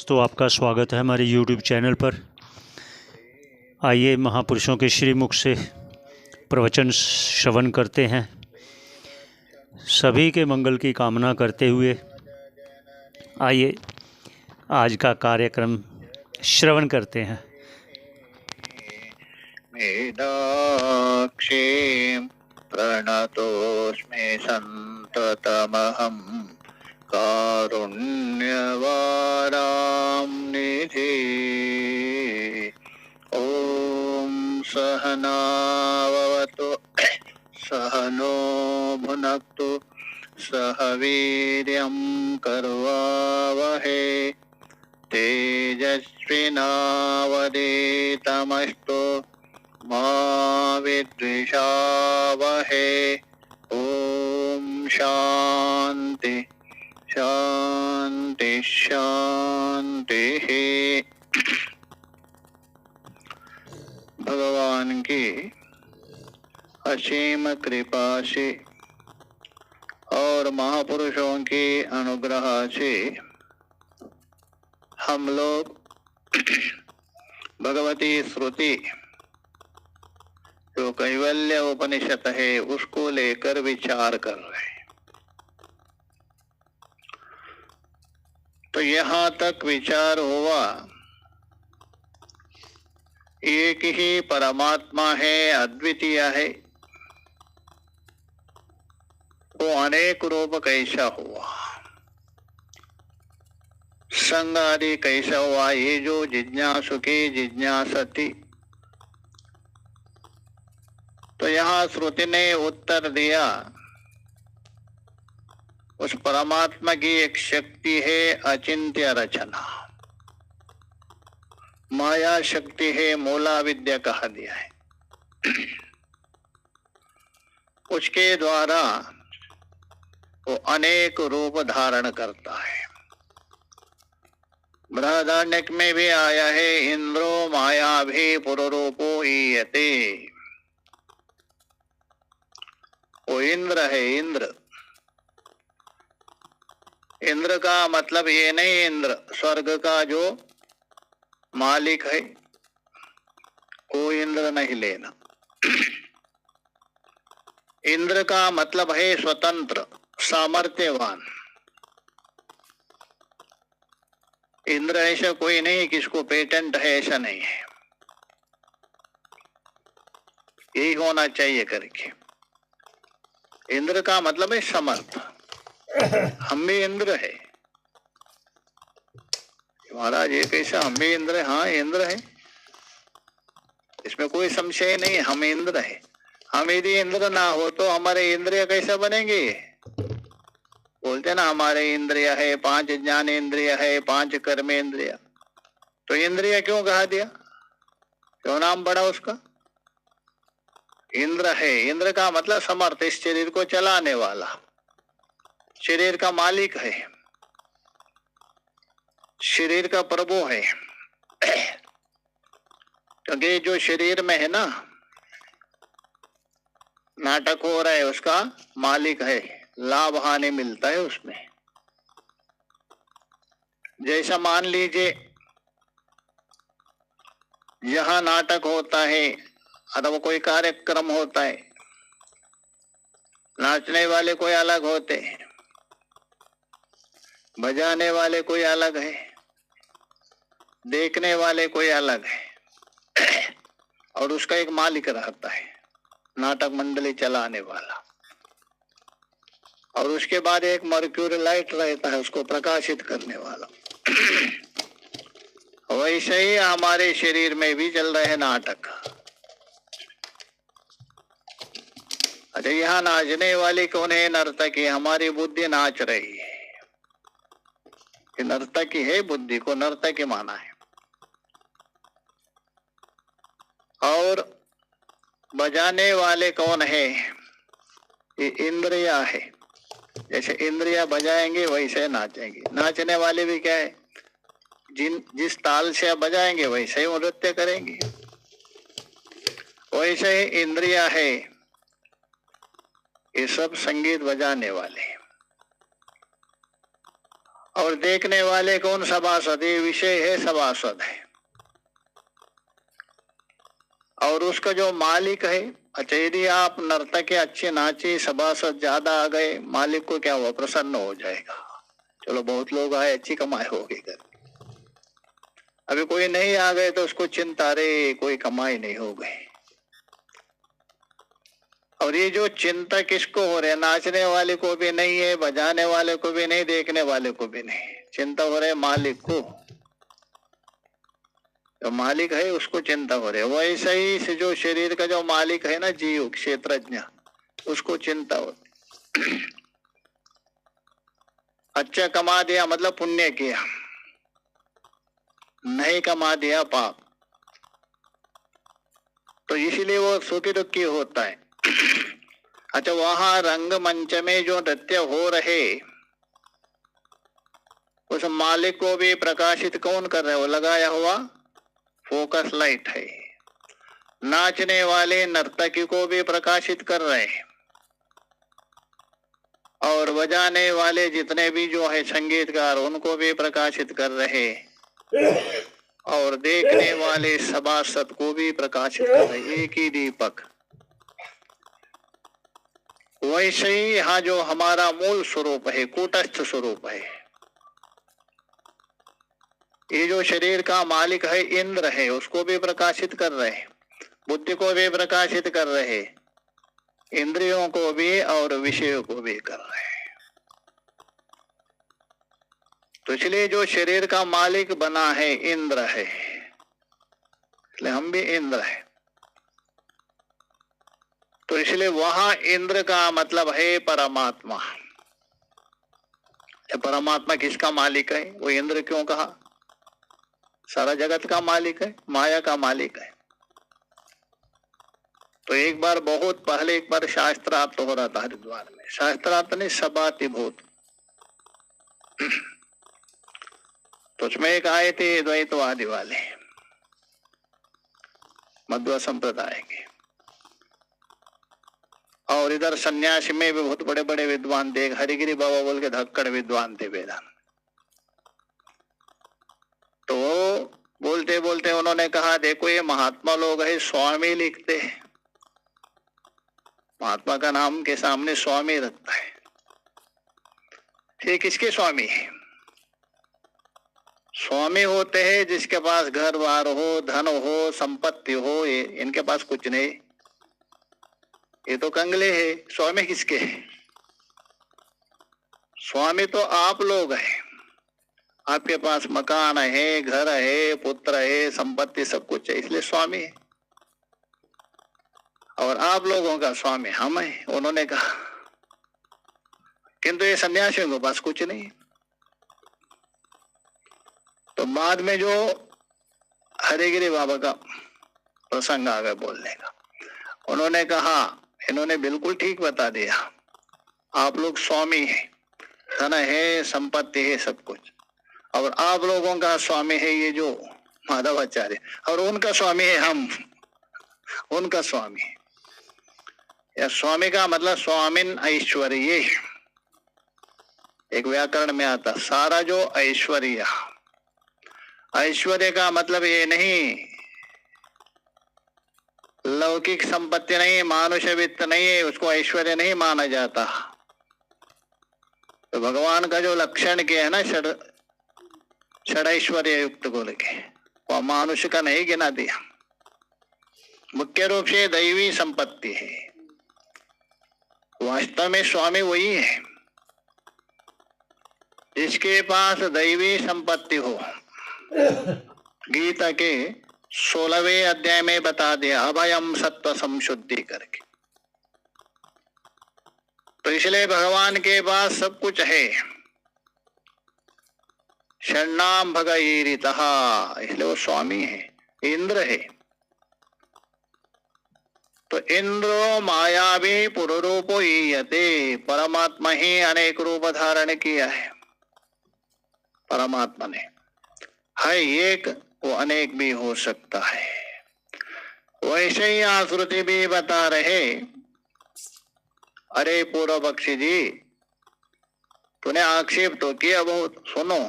दोस्तों, आपका स्वागत है हमारे YouTube चैनल पर। आइए महापुरुषों के श्रीमुख से प्रवचन श्रवण करते हैं। सभी के मंगल की कामना करते हुए आइए आज का कार्यक्रम श्रवण करते हैं। मेदाक्षीं प्रणतोऽस्मि सन्ततमहं कारुण्यवारां निधि। ॐ सहनाववतु सहनो भुनक्तु सह वीर्यं कर्वावहै तेजस्विनावधीतमस्तु मा विद्विषावहै। ॐ शान्ति शान्ति शान्तिः। भगवान की असीम कृपा से और महापुरुषों के अनुग्रह से हम लोग भगवती श्रुति जो कैवल्य उपनिषद है उसको लेकर विचार कर रहे हैं। तो यहाँ तक विचार हुआ एक ही परमात्मा है, अद्वितीय है। वो अनेक रूप कैसा हुआ, संग आदि कैसा हुआ, ये जो जिज्ञासु की जिज्ञासति। तो यहाँ श्रुति ने उत्तर दिया, उस परमात्मा की एक शक्ति है अचिंत्य रचना, माया शक्ति है, मूला विद्या कहा दिया है। उसके द्वारा वो अनेक रूप धारण करता है। बृहदारण्यक में भी आया है, इंद्रो माया भी पुररूपो ईयते। वो इंद्र है। इंद्र का मतलब ये नहीं इंद्र स्वर्ग का जो मालिक है, वो इंद्र नहीं लेना। इंद्र का मतलब है स्वतंत्र सामर्थ्यवान। इंद्र ऐसा कोई नहीं किसको पेटेंट है, ऐसा नहीं है, यही होना चाहिए करके। इंद्र का मतलब है समर्थ। हम भी इंद्र है महाराज, ये कैसा हम भी इंद्र है? हाँ इंद्र है, इसमें कोई संशय नहीं, हम इंद्र है। हम यदि इंद्र ना हो तो हमारे इंद्रिय कैसा बनेंगे? बोलते ना हमारे इंद्रिय है, 5 ज्ञान इंद्रिय है, 5 कर्म इंद्रिय। तो इंद्रिय क्यों कहा दिया, क्यों नाम पड़ा उसका? इंद्र है। इंद्र का मतलब समर्थ, इस शरीर को चलाने वाला, शरीर का मालिक है, शरीर का प्रभु है। क्योंकि जो शरीर में है ना, नाटक हो रहा है, उसका मालिक है, लाभ हानि मिलता है उसमें। जैसा मान लीजिए यहाँ नाटक होता है अथवा कोई कार्यक्रम होता है, नाचने वाले कोई अलग होते हैं, बजाने वाले कोई अलग है, देखने वाले कोई अलग है, और उसका एक मालिक रहता है, नाटक मंडली चलाने वाला। और उसके बाद एक मर्क्यूरी लाइट रहता है, उसको प्रकाशित करने वाला। वैसे ही हमारे शरीर में भी चल रहे हैं नाटक। अच्छा, यहाँ नाचने वाली कौन है? नर्तकी। हमारी बुद्धि नाच रही है, नर्तकी है, बुद्धि को नर्तकी माना है। और बजाने वाले कौन है? ये इंद्रिया है। जैसे इंद्रिया बजाएंगे वैसे नाचेंगे। नाचने वाले भी क्या है, जिस ताल से आप बजाएंगे वैसे ही वो नृत्य करेंगे। वैसे ही इंद्रिया है, ये सब संगीत बजाने वाले। और देखने वाले कौन सभासद, ये विषय है सभासद है। और उसका जो मालिक है, अच्छा यदि आप नर्तक के अच्छे नाचे, सभासद ज्यादा आ गए, मालिक को क्या हुआ, प्रसन्न हो जाएगा, चलो बहुत लोग आए, अच्छी कमाई होगी घर। अभी कोई नहीं आ गए तो उसको चिंता, रे कोई कमाई नहीं हो गई। और ये जो चिंता किसको हो रही है, नाचने वाले को भी नहीं है, बजाने वाले को भी नहीं, देखने वाले को भी नहीं, चिंता हो रही है मालिक को। जो मालिक है उसको चिंता हो रही है। वैसे ही से जो शरीर का जो मालिक है ना, जीव क्षेत्रज्ञ, उसको चिंता होती। अच्छा कमा दिया मतलब पुण्य किया, नहीं कमा दिया पाप, तो इसीलिए वो सुखी दुखी होता है। अच्छा वहां रंगमंच में जो नृत्य हो रहे, उस मालिक को भी प्रकाशित कौन कर रहे, वो लगाया हुआ फोकस लाइट है। नाचने वाले नर्तकी को भी प्रकाशित कर रहे हैं, और बजाने वाले जितने भी जो है संगीतकार, उनको भी प्रकाशित कर रहे, और देखने वाले सभासद को भी प्रकाशित कर रहे, एक ही दीपक। वैसे ही यहाँ जो हमारा मूल स्वरूप है, कूटस्थ स्वरूप है, ये जो शरीर का मालिक है इंद्र है, उसको भी प्रकाशित कर रहे, बुद्धि को भी प्रकाशित कर रहे, इंद्रियों को भी और विषयों को भी कर रहे। तो इसलिए जो शरीर का मालिक बना है इंद्र है, इसलिए हम भी इंद्र है। तो इसलिए वहां इंद्र का मतलब है परमात्मा। परमात्मा किसका मालिक है, वो इंद्र क्यों कहा, सारा जगत का मालिक है, माया का मालिक है। तो एक बार बहुत पहले एक बार शास्त्रार्थ हो रहा था हरिद्वार में, शास्त्रार्थ ने सबातिभूत, तो उसमें एक आए थे द्वैतवादी वाले, मध्व संप्रदाय के, और इधर सन्यासी में भी बहुत बड़े बड़े विद्वान थे, हरिगिरी बाबा बोल के धक्कड़ विद्वान थे वेदांत। तो बोलते बोलते उन्होंने कहा, देखो ये महात्मा लोग है, स्वामी लिखते हैं, महात्मा का नाम के सामने स्वामी रखता है, ये किसके स्वामी है, स्वामी होते हैं जिसके पास घर बार हो, धन हो, संपत्ति हो, ये इनके पास कुछ नहीं, ये तो कंगले है, स्वामी किसके है, स्वामी तो आप लोग हैं, आपके पास मकान है, घर है, पुत्र है, संपत्ति सब कुछ है, इसलिए स्वामी है, और आप लोगों का स्वामी हम हैं, उन्होंने कहा। किंतु ये सन्यासियों के पास कुछ नहीं। तो बाद में जो हरिगिरी बाबा का प्रसंग आ गया बोलने का, उन्होंने कहा, इन्होंने बिल्कुल ठीक बता दिया, आप लोग स्वामी हैं, धन है, संपत्ति है, सब कुछ, और आप लोगों का स्वामी है ये जो माधवाचार्य, और उनका स्वामी है हम, उनका स्वामी है। या स्वामी का मतलब स्वामिन ऐश्वर्य, एक व्याकरण में आता, सारा जो ऐश्वर्य, ऐश्वर्य का मतलब ये नहीं लौकिक संपत्ति नहीं, मानुष वित्त नहीं है, उसको ऐश्वर्य नहीं माना जाता। तो भगवान का जो लक्षण किया है ना, षडैश्वर्य युक्त को लेके, वो मानुष का नहीं गिना दिया, मुख्य रूप से दैवी संपत्ति है। वास्तव में स्वामी वही है जिसके पास दैवी संपत्ति हो। गीता के 16वें अध्याय में बता दिया, अभयम सत्व संशुद्धि करके। तो इसलिए भगवान के पास सब कुछ है, शरणाम भगईरितः, इसलिए वो स्वामी है, इंद्र है। तो इंद्रो मायावी पुरुरूपो ईयते, परमात्मा ही अनेक रूप धारण किया है, परमात्मा ने है एक, वो अनेक भी हो सकता है। वैसे ही आश्रुति भी बता रहे, अरे पूर्व पक्षी जी, तूने आक्षेप तो किया बहुत, सुनो।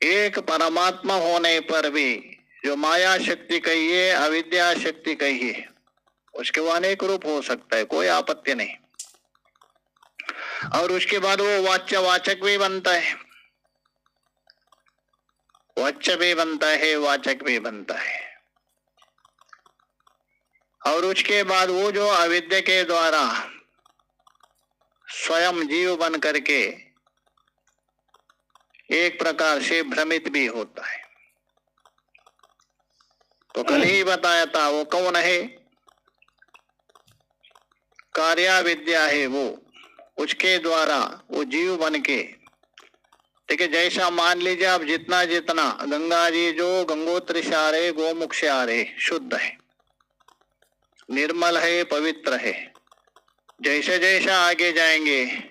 एक परमात्मा होने पर भी जो माया शक्ति कहिए, अविद्या शक्ति कहिए, उसके वो अनेक रूप हो सकता है, कोई आपत्ति नहीं। और उसके बाद वो वाच्य वाचक भी बनता है, वाच्य भी बनता है, वाचक भी बनता है। और उसके बाद वो जो अविद्या के द्वारा स्वयं जीव बन करके एक प्रकार से भ्रमित भी होता है। तो कल ही बताया था वो कौन है, कार्या विद्या है वो, उसके द्वारा वो जीव बन के, ठीक है। जैसा मान लीजिए आप जितना जितना गंगा जी जो गंगोत्री से आ रहे, गोमुख से आ रहे, शुद्ध है, निर्मल है, पवित्र है। जैसे जैसा आगे जाएंगे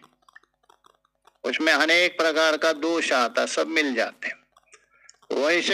उसमें अनेक प्रकार का दोष आता, सब मिल जाते। वैसे